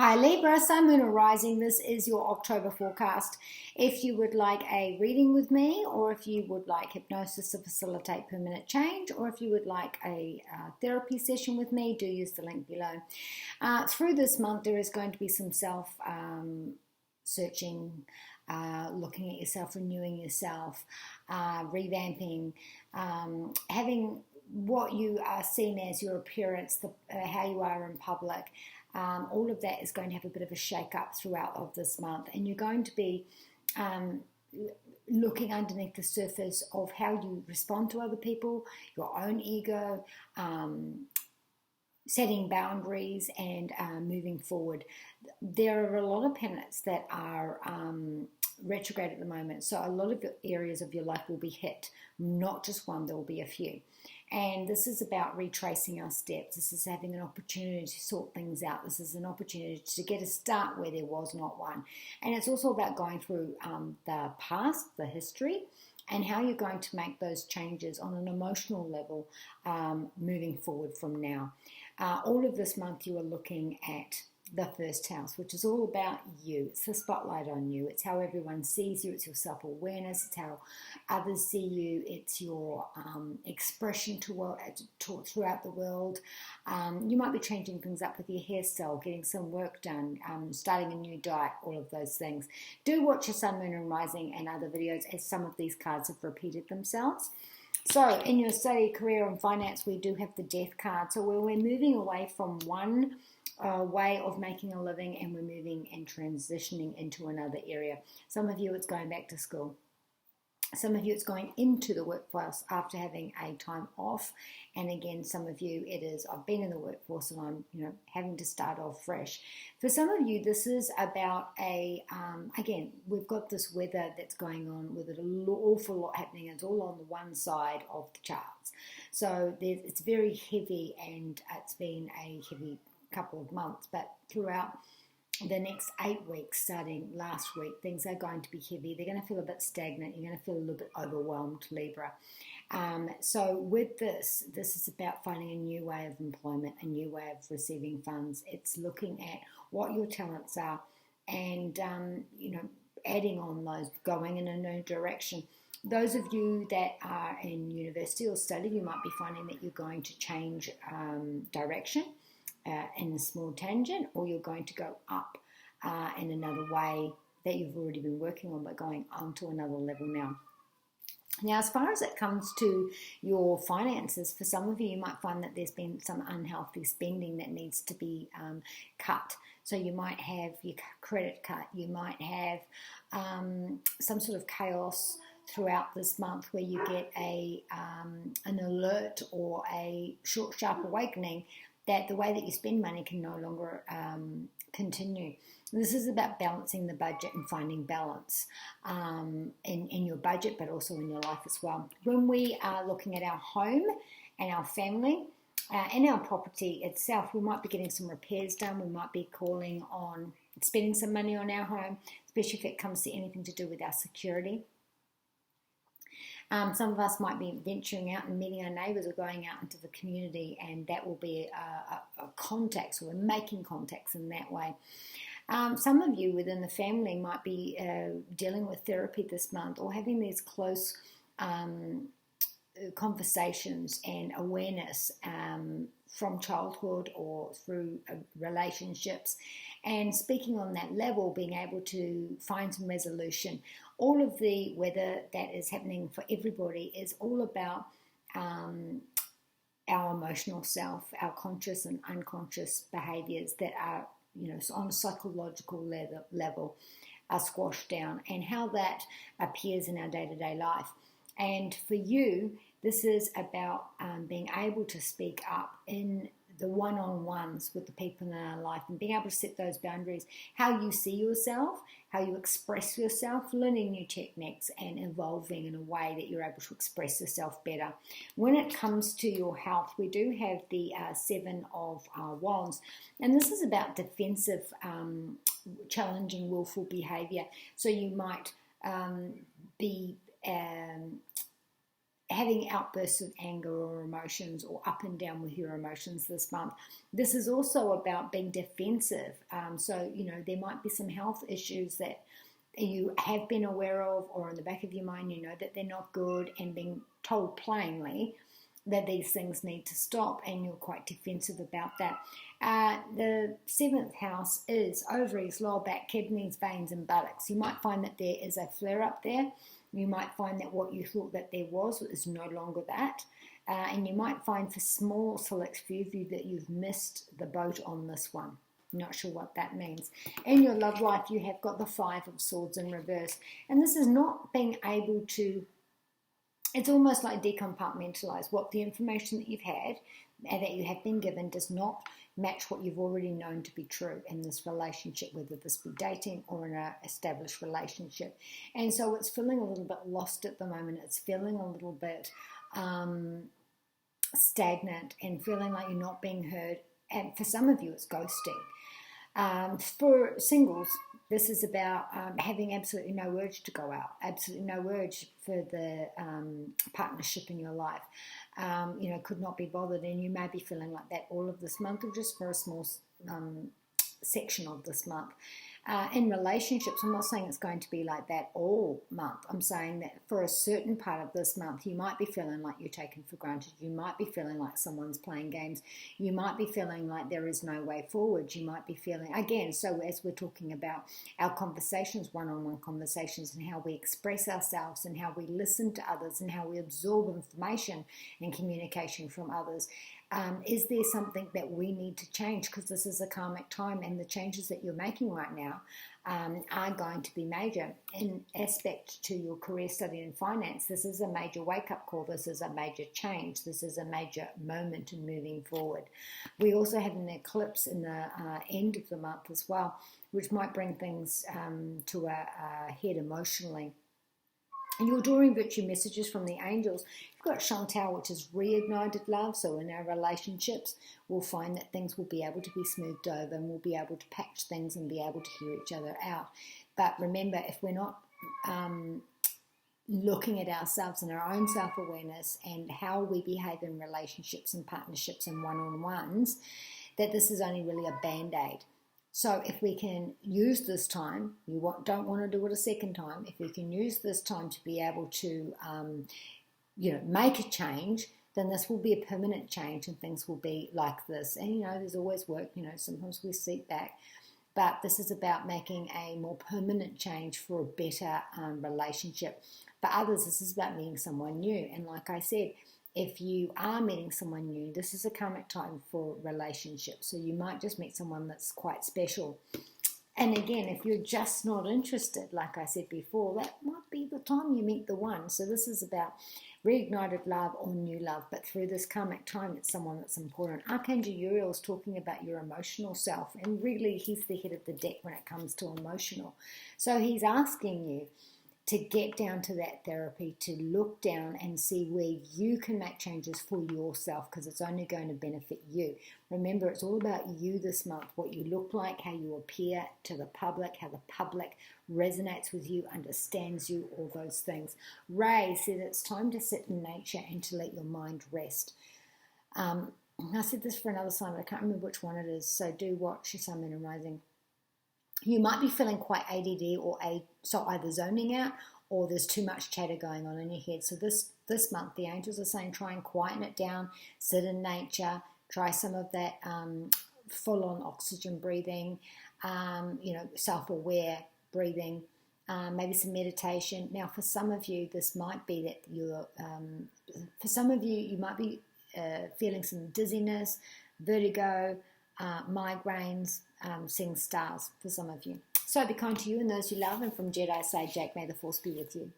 Hi Libra, Sun, Moon or Rising, this is your October forecast. If you would like a reading with me, or if you would like hypnosis to facilitate permanent change, or if you would like a therapy session with me, do use the link below. Through this month there is going to be some self-searching, looking at yourself, renewing yourself, revamping, having what you are seen as your appearance, how you are in public. All of that is going to have a bit of a shake up throughout of this month, and you're going to be looking underneath the surface of how you respond to other people, your own ego, setting boundaries and moving forward. There are a lot of planets that are retrograde at the moment, so a lot of areas of your life will be hit, not just one, there will be a few. And this is about retracing our steps. This is having an opportunity to sort things out. This is an opportunity to get a start where there was not one. And it's also about going through the past, the history, and how you're going to make those changes on an emotional level moving forward from now. All of this month you are looking at the first house, which is all about you. It's the spotlight on you. It's how everyone sees you. It's your self-awareness. It's how others see you. It's your expression throughout the world. You might be changing things up with your hairstyle, getting some work done, starting a new diet, all of those things. Do watch your Sun, Moon and Rising and other videos, as some of these cards have repeated themselves. So in your study, career and finance, we do have the Death card. So we're moving away from one way of making a living, and we're moving and transitioning into another area. Some of you, it's going back to school. Some of you, it's going into the workforce after having a time off. And again, some of you, it is, I've been in the workforce and I'm, having to start off fresh. For some of you, this is about again, we've got this weather that's going on with an awful lot happening. It's all on the one side of the charts. So it's very heavy, and it's been a heavy couple of months, but throughout the next 8 weeks, starting last week, things are going to be heavy. They're going to feel a bit stagnant. You're going to feel a little bit overwhelmed, Libra. So with this is about finding a new way of employment, a new way of receiving funds. It's looking at what your talents are and, adding on those, going in a new direction. Those of you that are in university or study, you might be finding that you're going to change direction in a small tangent, or you're going to go up in another way that you've already been working on, but going on to another level now. Now, as far as it comes to your finances, for some of you, you might find that there's been some unhealthy spending that needs to be cut. So you might have your credit cut, you might have some sort of chaos throughout this month where you get an alert or a short, sharp awakening that the way that you spend money can no longer continue. This is about balancing the budget and finding balance in your budget, but also in your life as well. When we are looking at our home and our family and our property itself, we might be getting some repairs done. We might be calling on spending some money on our home, especially if it comes to anything to do with our security. Some of us might be venturing out and meeting our neighbours or going out into the community, and that will be a contact, so we're making contacts in that way. Some of you within the family might be dealing with therapy this month, or having these close conversations and awareness from childhood or through relationships, and speaking on that level, being able to find some resolution. All of the weather that is happening for everybody is all about our emotional self, our conscious and unconscious behaviors that are, on a psychological level are squashed down, and how that appears in our day-to-day life. And for you, this is about being able to speak up in the one-on-ones with the people in our life, and being able to set those boundaries, how you see yourself, how you express yourself, learning new techniques and evolving in a way that you're able to express yourself better. When it comes to your health, we do have the Seven of Wands, and this is about defensive, challenging, willful behavior. So you might be having outbursts of anger or emotions, or up and down with your emotions this month. This is also about being defensive. So, there might be some health issues that you have been aware of, or in the back of your mind, you know that they're not good, and being told plainly that these things need to stop, and you're quite defensive about that. The 7th house is ovaries, lower back, kidneys, veins, and buttocks. You might find that there is a flare up there. You might find that what you thought that there was is no longer that. And you might find, for small select few of you, that you've missed the boat on this one. Not sure what that means. In your love life, you have got the 5 of Swords in reverse. And this is not being able to, it's almost like decompartmentalize what the information that you've had and that you have been given does not match what you've already known to be true in this relationship, whether this be dating or in an established relationship. And so it's feeling a little bit lost at the moment. It's feeling a little bit stagnant and feeling like you're not being heard. And for some of you, it's ghosting. For singles, this is about having absolutely no urge to go out, absolutely no urge for the partnership in your life. Could not be bothered, and you may be feeling like that all of this month, or just for a small section of this month. In relationships, I'm not saying it's going to be like that all month. I'm saying that for a certain part of this month, you might be feeling like you're taken for granted. You might be feeling like someone's playing games. You might be feeling like there is no way forward. You might be feeling, again, so as we're talking about our conversations, one-on-one conversations, and how we express ourselves and how we listen to others and how we absorb information and communication from others, is there something that we need to change? Because this is a karmic time, and the changes that you're making right now are going to be major. In aspect to your career, study, and finance, this is a major wake-up call. This is a major change. This is a major moment in moving forward. We also have an eclipse in the end of the month as well, which might bring things to a head emotionally. And you're drawing virtue messages from the angels. You've got Chantal, which is reignited love. So in our relationships, we'll find that things will be able to be smoothed over, and we'll be able to patch things and be able to hear each other out. But remember, if we're not looking at ourselves and our own self-awareness and how we behave in relationships and partnerships and one-on-ones, that this is only really a band-aid. So if we can use this time, don't want to do it a second time, if we can use this time to be able to, make a change, then this will be a permanent change and things will be like this. And, there's always work, sometimes we seek back. But this is about making a more permanent change for a better relationship. For others, this is about meeting someone new. And like I said, if you are meeting someone new, this is a karmic time for relationships. So you might just meet someone that's quite special. And again, if you're just not interested, like I said before, that might be the time you meet the one. So this is about reignited love or new love. But through this karmic time, it's someone that's important. Archangel Uriel is talking about your emotional self. And really, he's the head of the deck when it comes to emotional. So he's asking you to get down to that therapy, to look down and see where you can make changes for yourself, because it's only going to benefit you. Remember, it's all about you this month, what you look like, how you appear to the public, how the public resonates with you, understands you, all those things. Ray said it's time to sit in nature and to let your mind rest. I said this for another sign, but I can't remember which one it is, so do watch your Sun, Moon and Rising. You might be feeling quite ADD or either zoning out or there's too much chatter going on in your head. So this month, the angels are saying try and quieten it down, sit in nature, try some of that full-on oxygen breathing, self-aware breathing, maybe some meditation. Now, for some of you, this might be that you might be feeling some dizziness, vertigo, migraines, seeing stars for some of you. So be kind to you and those you love, and from Jedi Sage Jack, may the force be with you.